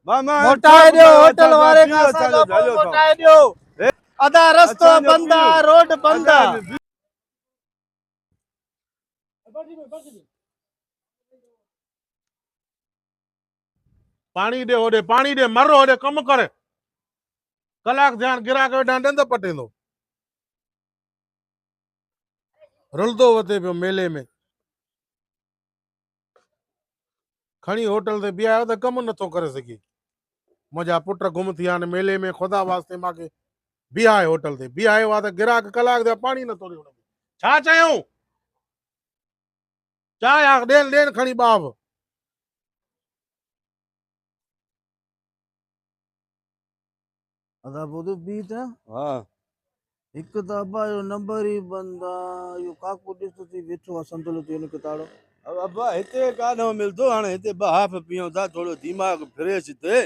मोटाए दियो होटल वारे का असांजो मोटाए दियो अदा रस्तो बंद आहे रोड बंद आहे पानी दे होॾे पानी दे मरो होॾे कम कर कलाक ध्यान गिराक वेठा ॾंद पटेंदो रुलदो वधे पियो मेले में खणी होटल ते बीहायो त कम नथो करे सघे मुंहिंजा पुट गुम थी विया आहिनि मेले में खुदा वास्ते मूंखे बीहाए होटल ते बीहायो आहे त गिराक कलाक जा पाणी नथो ॾियो छा चयूं चांहि ॾेन खणी बाब अदा बुध बीत हाँ हिकु त अब्बा जो नंबर ई बंद आहे इहो काको ॾिस थी वेठो आहे संतुलित हुन किताड़ो अब अब्बा हिते काॾों मिलंदो हाणे हिते ॿ हाफ़ पियूं था थोरो दिमाग़ फ्रेश थिए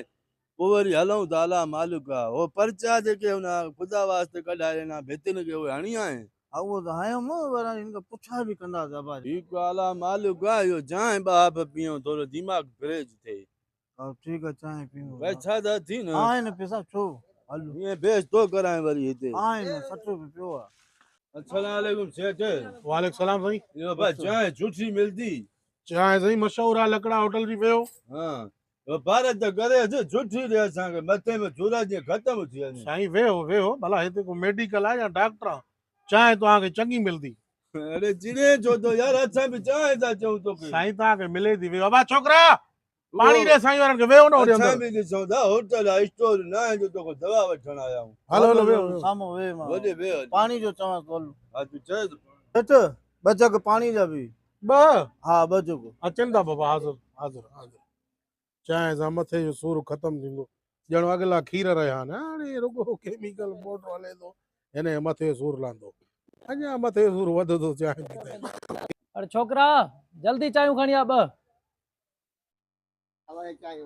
पोइ वरी हलूं था अला मालिक आहे हो पर्चा जेके हुन ख़ुदा वास्ते कढाए ॾिना भितियुनि खे उहे हणी आए हा उहो त आयुमि वरी हिनखे पुछा बि कंदासीं अब्बा जी ठीकु आहे अला मालिक आहे इहो जाए ॿ हाफ़ पियूं थोरो दिमाग़ फ्रेश थिए हा ठीकु आहे चांहि पीऊं पैसा त थी न आहिनि पैसा छो हलो ईअं बेस थो कराए वरी हिते आहिनि 60 रुपए पियो आहे अस्सलाम वालेकुम सेठ वालेकुम सलाम साईं इहो भाई चांहि सुठी मिलंदी चांहि साईं मशहूरु आहे लकड़ा होटल जी वियो हाँ भारत करे सुठी ॾे असांखे मथे में सूरज जीअं ख़तमु थी वञे साईं वेहो भला हिते को मेडिकल आहे या डॉक्टर आहे चांहि तव्हांखे चङी मिलंदी अरे चिड़े छो तो यार असां बि चांहि था चऊं तोखे साईं तव्हांखे मिले थी वियो अबा छोकिरा पाणी ॾे साईं वारनि खे वेहो न होॾे असां अंदरि बि ॾिसूं था होटल आहे स्टोर न आहे जो तोखे दवा वठण आया आहियूं हलो वेहो साम्हूं वे मां वॾे वेह पाणी जो चवां तो हलो हा तूं चए सेठ ॿ जग पाणी जा बि ॿ हा ॿ जग अचनि था बाबा हाज़िर चांहि सां मथे जो सूर ख़तमु थींदो ॼण अॻिला खीर रहिया आहिनि हाणे रुगो केमिकल मोटर हले थो हिन जे मथे सूर लहंदो अञा मथे सूर वधंदो चांहि पीते अरे छोकरा जल्दी चायूं खणी आ ॿ हवाई चाय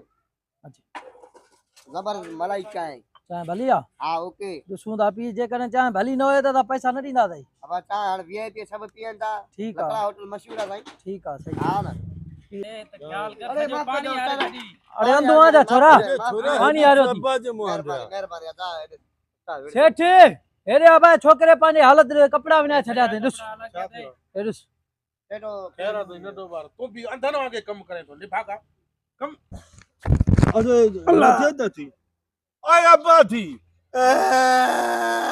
अच्छा जबर मलाई चाय चांहि भली आ हाँ ओके ॾिसूं था पी जेकॾहिं चांहि भली न हुए त पैसा न ॾींदा साईं अब चाय हाणे वीआईपी सब पियन था ठीकु लकड़ा आहे होटल मशहूर है भाई ठीकु आहे सही हाँ ना अरे माफ कर दो उस्ताद अरे अंदो आ जा छोरा छोरा पाणी आ रहियो थी। अब्बा जे मुंहं मेहरबानी मेहरबानी अदा सेठ हेरे आ भाई छोकरे पंहिंजे हालत रे कपड़ा विञाए छॾिया अथई ॾिस हे ॾिस सेठो खैर आहे नंढो ॿार तूं बि अंधनि वांगे कमु करे थो लिफाका कम अरे अल्लाह थे थी आय अब्बा थी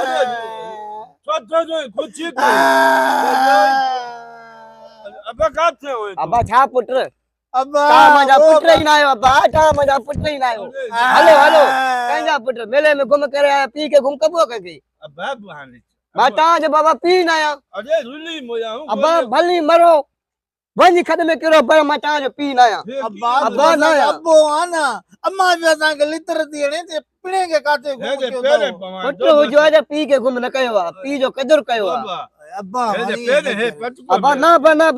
अरे छोटो जो कुछ अब्बा का थे ओए अब्बा छा पुत्र अब्बा ता मजा पुत्र ही ना आयो अब्बा ता मजा पुत्र ही ना आयो हेलो हेलो कंजा पुत्र मेले में घुम करे आया पी के घुम कबो कके अब्बा बहाने माता जे बाबा पी ना आया अरे रुली मोया हूं अब्बा भली मरो वंजी खड में किरो पर माता जो पी ना आया अब्बा अब्बा ना आया अब्बो आना अम्मा भी असांखे लितर थी हणे ते पिणे के काथे घुम हे कयो पेरे अथव। पवां पुत्र हुजो जे पी के घुम न कयो आ पी जो कदर कयो आ अब्बा अब्बा हे वञी पेरे हे हिनखे। पटको अब्बा ना बना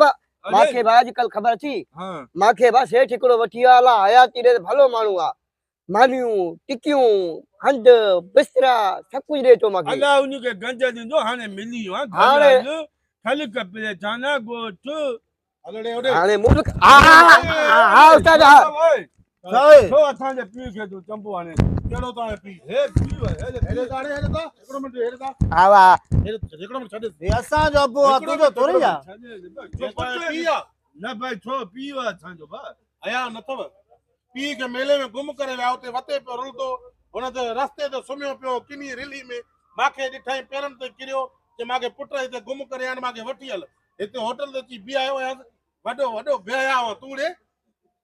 माखे बाज कल खबर थी हां माखे बा सेठ हिकिड़ो वठी आला हयाती रे भलो माण्हू आ मालियूं टिकियूं हंड बिस्तरा सब कुछ दे तो माखे अल्लाह उन के गंज दींदो हाने मिली हो हाणे खल कपले जाना गोठ हलड़े होॾे हाणे मुल्क हा उस्ताद हा सावे छो असां जे पी के तू चंपो हाने कहिड़ो तव्हां पी हे पी हेॾे ताणे हेॾे ता हिकिड़ो मिंट हेॾे ता हा वा हिकिड़ो मिंट छॾ हे असांजो अब्बो आहे तुंहिंजो थोरी आहे पी आहे न भाई छो पी वा असांजो बा हया नथव पी के मेले में गुम करे विया उते वते पियो रुलंदो हुन ते रस्ते ते सुम्हियो पियो किनी रिली में माखे ॾिठई पेरनि ते किरियो कि माखे पुट हिते गुम करे आन माखे वठी हल हिते होटल ते अची बीहायो वॾो वॾो बेहया हुआ तूं ॾे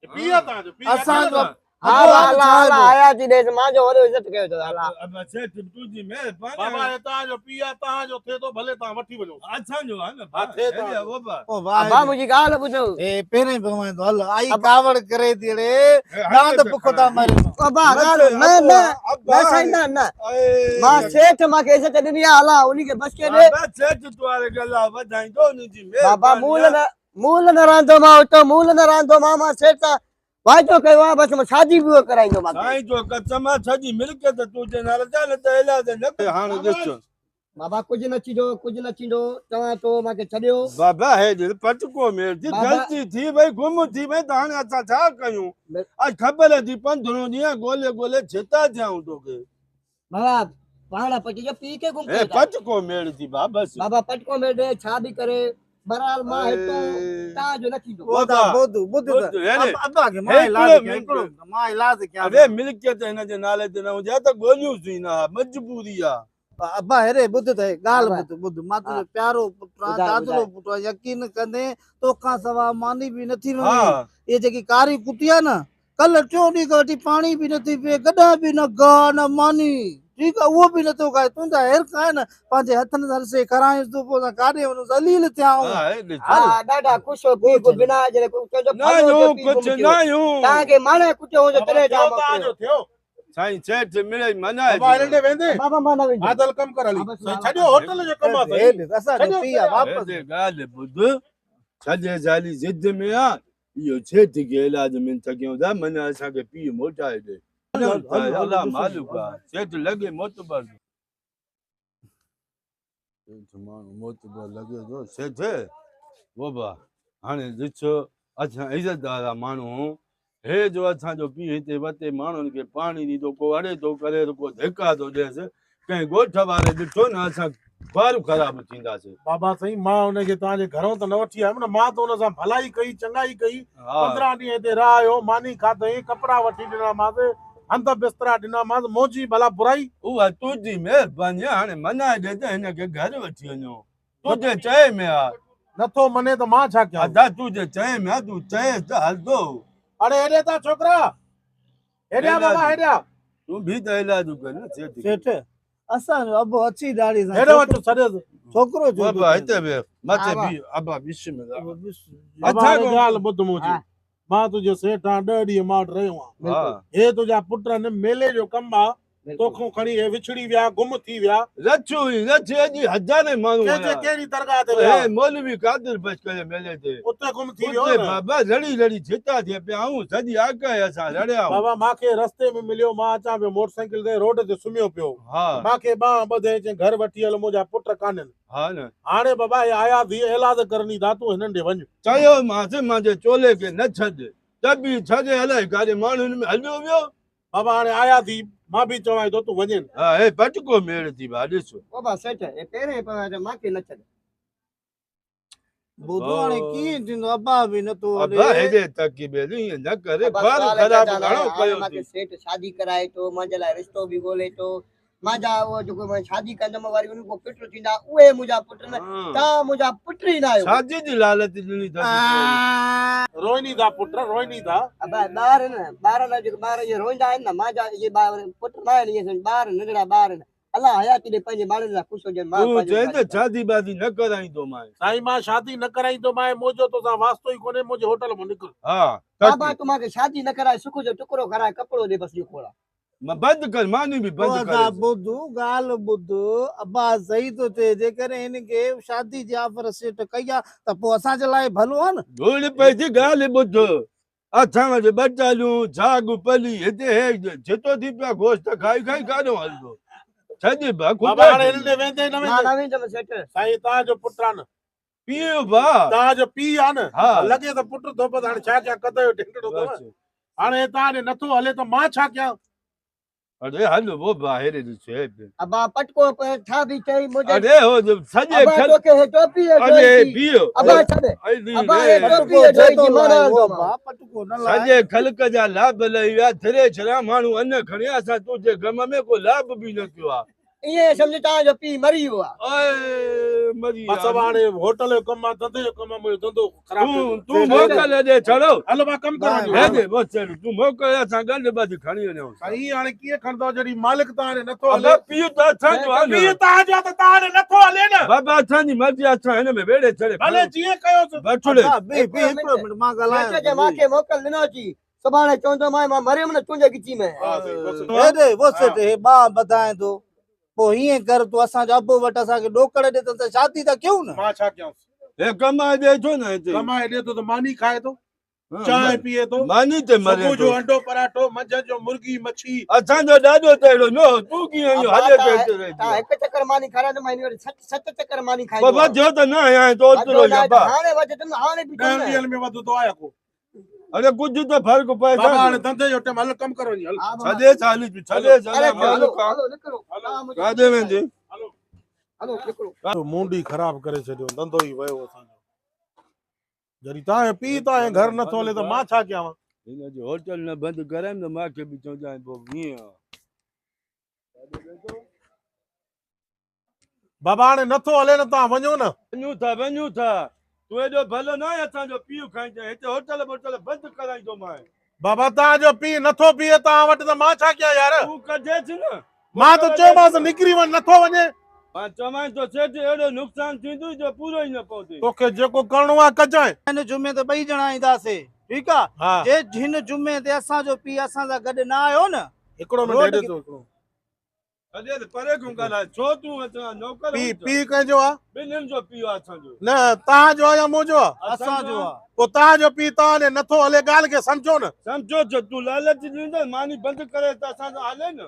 पी आहे तव्हांजो पी असांजो हा वा अल्लाह हयाती दे मांजो वॾो इज्जत कयो तो अल्लाह अब सेठ तुजी मेहरबानी बाबा हे तव्हांजो पी आहे तव्हांजो थिए थो भले तव्हां वठी वञो असांजो आहे न हा, थिए थो। हेॾे वो बा ओ वाह अब्बा मुजी गाल ॿुधो ए पहिरें पवण तो हल आई कावड़ करे थी रे दांत बुख था मरे अब्बा गाल न न न साईं न न मां सेठ माखे इज्जत ॾिनी आ अल्लाह उनी के बस के दे बाबा सेठ तुआरे गल्ला वधाईंदो उनजी बाबा मूल न रांदो मां उतो मूल न रांदो मां सेठ सां वाइदो कयो आहे बस मां शादी भी कराईंदो मां साईं जो कसम सॼी मिल्कियत तुंहिंजे नाले जा न त इलाज न हाणे ॾिस बाबा कुछ न थींदो तव्हां तो मूंखे छॾियो बाबा हे पटको मेलजी बाबा- गलती थी भई गुम थी भई त हाणे असां छा कयूं आज ख़बर थी 15 ॾींहं ॻोल्हे ॻोल्हे छिता थियाऊं तोखे बाबा पाण पटी जो पी के घुम हे पटको मेलजी बस बाबा पटको में दे छा भी करे बहरहाल मां हितो तव्हां जो न थींदो ॿुधा ॿुध ॿुध ॿुध, हेॾे। अब्बा खे मां हे इलाज हिकिड़ो कयां मिंट। हिकिड़ो मां इलाज कयां अरे मिल्कियत हिन जे नाले ते न हुजे त ॻोल्हियूं थी न मजबूरी आहे अब्बा हेरे ॿुध त ॻाल्हि हा, ॿुध ॿुध मां तुंहिंजो हा। प्यारो पुटु आहियां ॿुधाए, दादलो पुटु आहियां यकीन कंदे तोखां सवा मानी बि नथी हा वणे ये जेकी कारी कुटी आहे न कल्ह 4 ॾींहं खां वठी पाणी बि नथी पीए कॾहिं बि न गाह न मानी ठीकु आहे उहो बि नथो खाए तुंहिंजा हिरक आहे न पंहिंजे हथनि सां ॾिसे करायूंसि तूं पोइ असां काॾे वञूं ज़लील थिया हा हे ॾिस। हा ॾाढा ख़ुशि हो पी को बिना जने तुंहिंजो न यूं कुझु न यूं तव्हांखे माणे कुटियो हुजे बाबा तॾहिं थियो तव्हां तव्हांजो थियो साईं सेठ मिले मना बाबा हेॾे वेंदे बाबा मां न वेंदो आदल कम कर हली हा, बसि साईं बाबा। छॾियो होटल जो कम आहे हे साईं। ॾिस, असांजो छॾियो, पीउ आहे छॾियो। वापसि ॻाल्हि ॿुध सॼे ज़ाली ज़िद में आहे इहो सेठ खे इलाज में थकियूं था माना असांखे पीउ मोटाए ॾे अलाह मालिक आहे सेठ लॻे मोतबर सेठ माण्हू मोतबर लॻे थो सेठ बाबा हाणे ॾिसो असां इज़तदार आहे माण्हू हे जो असांजो पीउ हिते वते माण्हुनि खे पाणी ॾींदो को अड़े थो करे को धिका थो ॾियसि कंहिं ॻोठ वारे ॾिठो न असां ॿार ख़राब थींदासीं बाबा साईं मां हुनखे तव्हांजे घरों त न वठी आयुमि न मां त हुन सां भलाई कई चङाई कई हा 15 ॾींहं हिते रहियो मानी खाधई कपिड़ा वठी ॾिनामांसि हंध बिस्तरा ॾिनामांसि मौजी भला बुराई उहा तुंहिंजी महिरबानी आहे हाणे मनाए ॾे त हिनखे घर वठी वञो तुंहिंजे चए में आहे नथो मने त मां छा कयां अदा तुंहिंजे चए में आहे तूं चएसि त हलंदो अरे हेॾे था छोकिरा हेॾे आ बाबा हेॾे आ तूं बि त इलाज कर न सेठ खे। सेठ असांजो अबो अची दाढ़ी सां हेॾे अचो सॾियोसि छोकिरो जो बाबा हिते बि मथे हा, बि अबा बिस्मिल्लाह बाबा अच्छा हाणे को- ॻाल्हि ॿुध मुंहिंजी हा। मां तुंहिंजो सेठ आहियां 10 ॾींहं मां वटि रहियो आहियां हा हे तुंहिंजा पुट आहिनि मेले जो कमु आहे तोखूं खणी हे विछड़ी विया गुम थी विया रचू ई रच अॼु हज़ारे माण्हू कंहिंजे आया कहिड़ी दरगाह ते विया हे मौलवी कादिर बच करे मेले ते उते गुम थी वियो उते न बाबा रड़ी रड़ी छिता थिए पिया आऊं सॼी आकाए असां रड़िया आऊं। बाबा मूंखे रस्ते में मिलियो मां अचां पियो मोटरसाइकिल ते रोड ते सुम्हियो पियो हा मूंखे बांह ॿधे चई घर वठी हल मुंहिंजा पुट कान्हनि हा न हाणे बाबा हे आया थी इलाज करणी था तूं हिननि ॾे वञ चयो मांसि मुंहिंजे चोले खे न छॾ त बि छॾे अलाए काॾे माण्हुनि में हलियो वियो बाबा हाणे आया थी मां बि चवां थो तूं वञे हा हे पटको मेड़ थी भा ॾिस बाबा सेठ हे पहिरें पवे त मूंखे न छॾ ॿुधो हाणे कीअं थींदो अब्बा बि नथो अबा हले हेॾे तकी बेली ईअं न करे बस ॿार ॻाल्हि ख़राब अचानक घणो हाणे कयो मूंखे थी सेठ शादी कराए थो मुंहिंजे लाइ रिश्तो बि ॻोल्हे थो मुंहिंजा उहो जेको मां शादी कंदमि वरी उन खां पुट थींदा उहे मुंहिंजा पुट न हा। तव्हां मुंहिंजा पुट ई न आहियो शादी जी लालच ॾिनी अथसि रोहिणी था पुट रोहिणी था अब ॿार न ॿार जेको ॿार इहे रोईंदा आहिनि न मुंहिंजा इहे ॿार पुट न आहिनि इहे ॿार नंढड़ा ॿार आहिनि अलाह हयाती ॾे पंहिंजे ॿारनि सां ख़ुशि हुजनि मां तूं पंहिंजो चई शादी त शादी बादी न कराईंदो मां साईं मां शादी न कराईंदो मां मुंहिंजो तोसां वास्तो ई कोन्हे मुंहिंजे होटल मां निकिर हा बाबा तूं मूंखे शादी न कराए सुख जो टुकड़ो कराए कपिड़ो ॾे बसि इहो खोड़ा मां बंदि कर मानी बि पोइ बंदि असां करे ॿुध ॻाल्हि ॿुध अब्बा सही थो थिए जेकॾहिं हिनखे शादी जी ऑफर सेट कई आहे त पोइ असांजे लाइ भलो आहे न धूड़ पई थी ॻाल्हि ॿुध अथां वटि ॿ चालियूं झाग पली हिते हे छितो थी पिया गोश्त खाई खाई काॾो हलंदो छॾ भा बाबा हाणे हिन ॾे वेंदे न मां वेंदे न वेंदुमि सेठ साईं तव्हांजो पुट आहे न पीउ भा तव्हांजो पीउ आहे न हा। लॻे त पुट थो पर हाणे छा कयां कद जो ढिंगड़ो अथव बस। हाणे तव्हां ॾे नथो हले त मां छा कयां अरे हल वो भा हेॾे ॾिस हेॾे अबा पटको छा बि चई मुंहिंजे अरे हो जो सॼे अबा खल तोखे हे टोपी हे अरे ढोई थी। पीउ अबा छॾ अरे अबा रे। हे टोपी पटको हे ढोई जेतो थी मां न लाइ हलंदो उहो मां। भा पटको न लाइ सॼे ख़ल्क जा लाभ लही विया थिरे छड़ा माण्हू अन खणिया असां तुंहिंजे गम में को लाभ बि न थियो आहे ईअं सम्झ तव्हांजो पीउ मरी वियो आहे ओए मरी बस अब हाणे होटल जो कमु आहे धंधे जो कमु आहे मुंहिंजो धंधो ख़राब थियो तूं मोकल ॾे छड़ो हलो मां कमु कर वञो हेॾे बस तूं मोकल असां गंढ बद खणी वञूं साईं हाणे कीअं खणंदो जॾहिं मालिक तव्हां ॾे नथो हले अबा पीउ त असांजो आहे पीउ न तव्हांजो आहे त तव्हां ॾे नथो हले न बाबा असांजी मर्ज़ी असां हिन में वेड़े छड़े भले जीअं कयोसि बचड़े अब्बा हिकिड़ो मिंट मां सेठ ॻाल्हायां जे मूंखे मोकल ॾिनो अची सुभाणे चवंदो मां मरियुमि न तुंहिंजे गिची में हा साईं, बसि। हेॾे वो सेठ हे ॿाह ॿधाए थो पोइ हीअं कर तूं असांजो अबो वटि असांखे ॾोकड़ ॾे त शादी था कयूं न मां छा कयां हे कमाए ॾे छो न हिते कमाए ॾे थो त मानी खाए थो चांहि पीए थो मानी ते मरे सुबुह जो अंडो पराठो मंझंदि जो मुर्गी मच्छी असांजो ॾाढो त अहिड़ो न तूं कीअं इहो हले पियो हिते रहिजी तव्हां हिकु चकर मानी खारायो त मां हिन वटि सत चकर मानी खाई पर वधियो त न आहीं तो ओतिरो ई आहे बा। हाणे वधंदुमि हाणे बि 10 ॾींहंनि में वधंदो आहे को अरे कुझु त फ़र्क़ु पए बाबा हाणे धंधे जो टाइम हल कमु करो नी हल छॾे साली तूं छॾे अरे मालिक हलो निकिरो काॾे वेंदी हलो हलो निकिरो मुंडी ख़राब करे छॾियो धंधो ई वियो असांजो जॾहिं तव्हां पीउ तव्हां घर नथो हले त मां छा कयां हिन जो होटल न बंदि करायमि त मूंखे बि चवंदा पोइ हीअं बाबा हाणे नथो हले न तव्हां वञो न वञूं था तूं एॾो भलो न आहे असांजो पीउ खाईंदे हिते होटल वोटल बंदि कराईंदो मां बाबा तव्हांजो पीउ नथो पीए तव्हां वटि त मां छा कयां यार तूं कढेसि न मां त चयोमांसि निकिरी वञ नथो वञे मां चवां थो सेठ अहिड़ो नुक़सानु थींदो जो पूरो ई न पवंदे तोखे जेको करिणो आहे कजांइ हिन जुमे ते ॿई ॼणा ईंदासीं ठीकु आहे हा जे हिन जुमे ते असांजो पीउ असां सां गॾु न आयो न हिकिड़ो मिंट रोड हेॾे अचो हिकिड़ो अॼु परे खां ॻाल्हाए छो तूं असां नौकर पीउ कंहिंजो आहे ॿिन्हिनि जो पीउ आहे असांजो न तव्हांजो आहे या मुंहिंजो आहे असांजो आहे पोइ तव्हांजो पीउ तव्हां ॾे नथो हले ॻाल्हि खे सम्झो न सम्झो छो तूं लालच ॾींदे मानी बंदि करे त असां सां हले न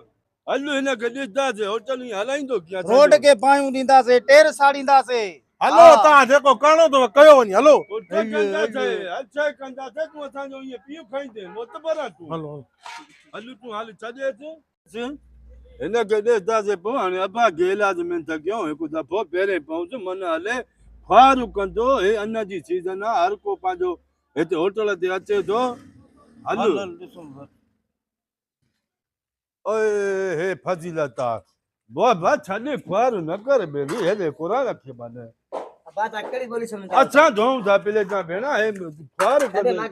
हलु हिनखे ॾिसंदासीं होटल ई हलाईंदो कीअं रोड खे पायूं ॾींदासीं टेर साड़ींदासीं हलो तव्हां जेको करिणो अथव कयो वञी हलो कंदासीं तूं असांजो ईअं पीउ खाईंदे मोतबर आहे तूं हलो हलु तूं हल छॾे अचु हिनखे ॾिसंदासीं पोइ हाणे अबा खे इलाज में थकियो हिकु दफ़ो पहिरें पहुच मन हले ख्वारू कंदो हे अन्न जी सीज़न आहे हर को पंहिंजो हिते होटल ते अचे थो हलो ओए हे फज़ीलत आहे बाबा छॾे ख्वारू न कर बेबी हेॾे क़ुर रखे माने बात कहिड़ी ॿोली सम्झायो अच्छा धोऊं था पहले जा भेणा हे ख्वारू अरे कंदे मां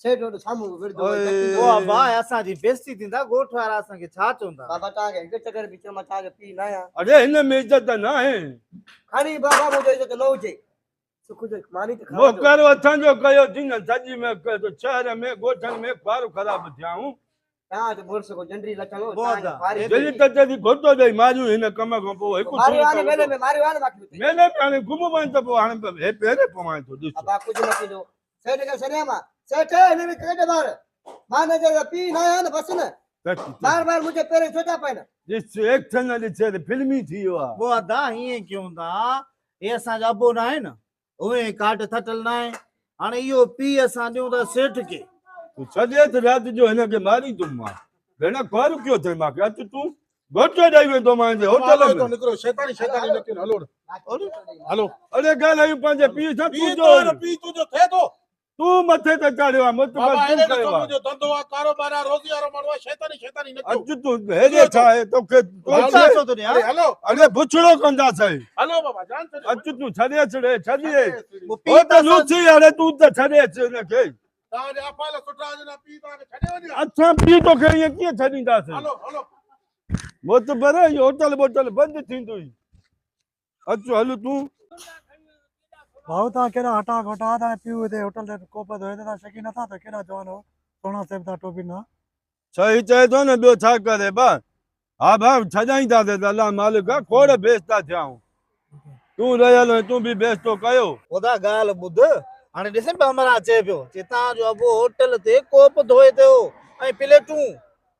सेठ वटि साम्हूं विड़दो ओए। वाह वाह असांजी बेइज्जती थींदा ॻोठ वारा असांखे छा चवंदा बाबा तव्हांखे हिकु चकर बि चयो मां तव्हांजो पीउ न आहियां अरे हिन में इज़त न आहे खणी बाबा मुंहिंजो इज़त न हुजे सुख जो मानी त खारायो मोकर असांजो कयो दिन सॼी में शहर में ॻोठनि में ख्वारू ख़राब थियाऊं तव्हां त मुड़ुस को जंडरी लचणो बहुत जॾहिं त जॾहिं घोटो ॾेई मारियूं हिन कम खां पोइ हिकु मारियो आहे मेले में मारियो आहे न बाक़ी मेले में हाणे घुम वञ त पोइ हाणे हे पहिरें पवां थो ॾिस बाबा कुझु न थींदो सेठ खे सॾियां मां सेठ हिन में केॾे बार मां न जो पीउ न आहियां न बसि न बार बार मुंहिंजे पहिरें छो था पाइनि ॾिस एक्शन ॾिसे त फिल्मी थी वियो आहे पोइ अदा हीअं कयूं था हे असांजो अबो न आहे न उहे काट थटल न आहे हाणे इहो पीउ असां ॾियूं था सेठ खे तूं छॾे त राति जो हिनखे मारींदुमि मां भेण ख्वारू कयो अथई मूंखे अचु तूं घोटो ॾेई वेंदो मां हिते होटल में निकिरो शैतानी शैतानी न कयो हलो हलो अरे ॻाल्हायूं पंहिंजे पीउ सां पीउ तुंहिंजो तो पीउ तुंहिंजो थिए थो तूं मथे ते चढ़ियो आहे मुतबर बाबा तूं हेॾे कयो ॾिसो आहे मुंहिंजो धंधो आहे कारोबार आहे रोज़ी वारो माण्हू आहे शैतानी शैतानी न कयो अॼु तूं हेॾे छा आहे तोखे छा छो थो ॾियां? अरे हलो अरे बुछड़ो कंदासीं हलो बाबा जान छॾियो अचु तूं छॾे छॾे छॾिए पोइ हो पीउ त त लूसी हाणे तूं त छॾे अच हिनखे तव्हांजा अफ़ाल सुठा हुजनि पीउ तव्हांखे छॾे वञे असां पीउ तोखे ईअं कीअं छॾींदासीं हलो हलो मोतबर इहो होटल बोटल बंदि थींदुई अचु हल तूं भाऊ तव्हां कहिड़ा हटा घोटा तव्हां पीउ हिते होटल ते कोप धोए तव्हां शकी नथा त कहिड़ा जवान हो सोना सेब था टोपी न सही चए थो न ॿियो छा करे बा हा भाउ छॾाईंदासीं त अलाह मालिक आहे खोड़ बेइज़ता थियाऊं तूं रहियल हुई तूं बि बेइज़तो कयो ख़ुदा ॻाल्हि ॿुध हाणे ॾिस बमरा अचे पियो चए तव्हांजो अबो होटल ते कोप धोए थियो ऐं प्लेटूं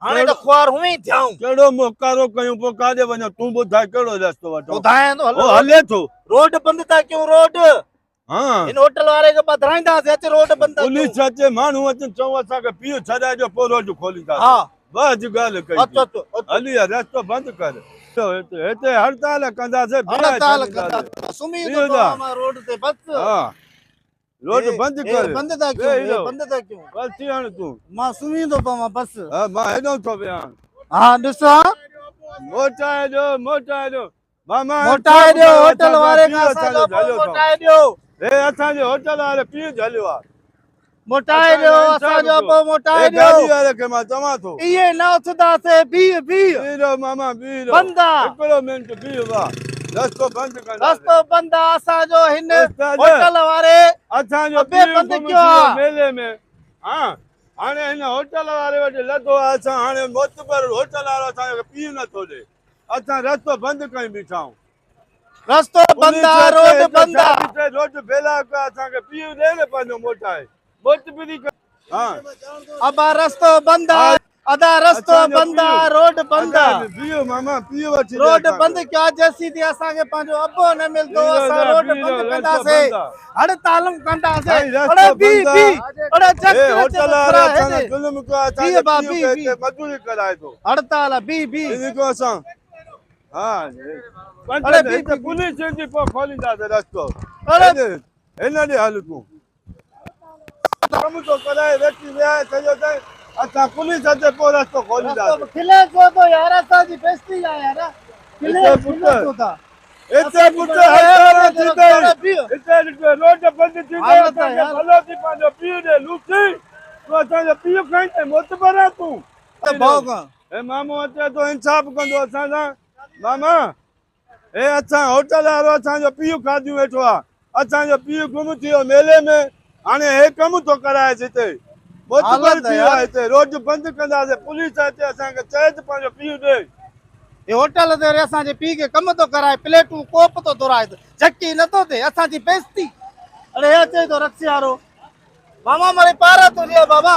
हाणे त ख्वार हुअं ई थियाऊं कहिड़ो मोकारो कयूं पोइ काॾे वञो तूं ॿुधाए कहिड़ो रस्तो वठो ॿुधायां थो ओ हले थो रोड बंदि था कयूं रोड हा हिन होटल वारे खे ॿधाईंदासीं अच रोड बंदि था पुलिस कयूं अचे माण्हू अचनि चऊं असांखे पीउ छॾाइजो पोइ रोड खोलींदा हा बस ॻाल्हि कई अचो अचो अचो हली आहे रस्तो बंदि कर हिते हड़ताल कंदासीं हड़ताल कंदा सुम्ही थो पवां मां रोड ते बस हा रोड बंदि कर बंदि था कयूं बंदि था कयूं बस थी हाणे तूं मां सुम्ही थो पवां बस हा मां हेॾो थो वियां हा ॾिसां मोटाए ॾियो मामा मोटाए ॾियो होटल वारे खां असांजो मोटाए ॾियो हे असांजे होटल वारे पीउ हलियो आहे मोटाए ॾियो असांजो अबो मोटाए ॾियो गाॾी वारे खे मां चवां थो इहे न उथंदासीं बीह बीह बीहो मामा बीहो बंदि आहे हिकिड़ो मिंट बीहो वाह रस्तो बंदि कर रस्तो बंदि आहे असांजो हिन उस्ताद। होटल वारे असांजो अबे पीउ बंदि गुम कयो थी वियो आहे। मेले में हा हाणे हिन होटल वारे वटि लधो आहे असां हाणे मोतबर होटल वारो असांखे पीउ नथो ॾे असां रस्तो बंदि कयूं बीठा आहियूं रस्तो बंदि आहे रोड बंदि आहे रोड बेला असांखे पीउ ॾे न पंहिंजो मोटाए मोटबिरी हाँ अब रस्तो बंद आहे अदा रस्तो असांजो बंद आहे पीउ। रोड बंद आहे पियो मामा पियो वठी ॾे रोड असांखे। बंद कयो जेसी ती असांखे पंहिंजो अबो न मिलंदो पीउ असां ॾे, रोड पीउ बंद ॾे, कंदासीं रस्तो बंद आहे। हड़ताल कंदासीं साईं, रस्तो अड़े बी बंद बी आहे। अड़े ए जट होटल वारे असांखे ज़ुल्म कयो आहे, असांजे बा, पीउ बी, खे बी। हिते मज़दूरी कराए थो हड़ताल आहे बी बी इन को असां हा अड़े बी, हिते बी, पुलिस ईंदी पोइ खोलींदासीं रस्तो अड़े हिन ॾे हल तूं कमु थो कराए वेठी विया सॼो टाइम असां पुलिस अचे पोइ रस्तो खोलींदासीं खिले छो थो यार असांजी बेइज्जती आहे यार खिले हिते पुट खिले छो था हिते पुट हड़ताल थींदे अड़े बीहो। हिते रोड बंदि थींदे हालत आहे असांखे यार। भलो थी पंहिंजो पीउ ॾे लूसी तूं असांजो पीउ खईं त मोतबर आहे तूं त भाउ खां हे मामो अचे थो इंसाफ़ कंदो असां सां मामा हे असां होटल वारो असांजो पीउ खाधियूं वेठो आहे असांजो पीउ गुम थी वियो मेले में हाणे हे कमु थो कराएसि हिते मोतबर हालत थी आहे वियो यार। आहे हिते रोड बंदि कंदासीं पुलिस अचे असांखे चए त पंहिंजो पीउ ॾे हे होटल ते वरी असांजे पीउ खे कमु थो कराए प्लेटूं कोप थो घुराए झकी नथो थिए असांजी बेइज्जती अरे हे अचे थो रक्सी वारो मामा मारे पारा थो ॾिए बाबा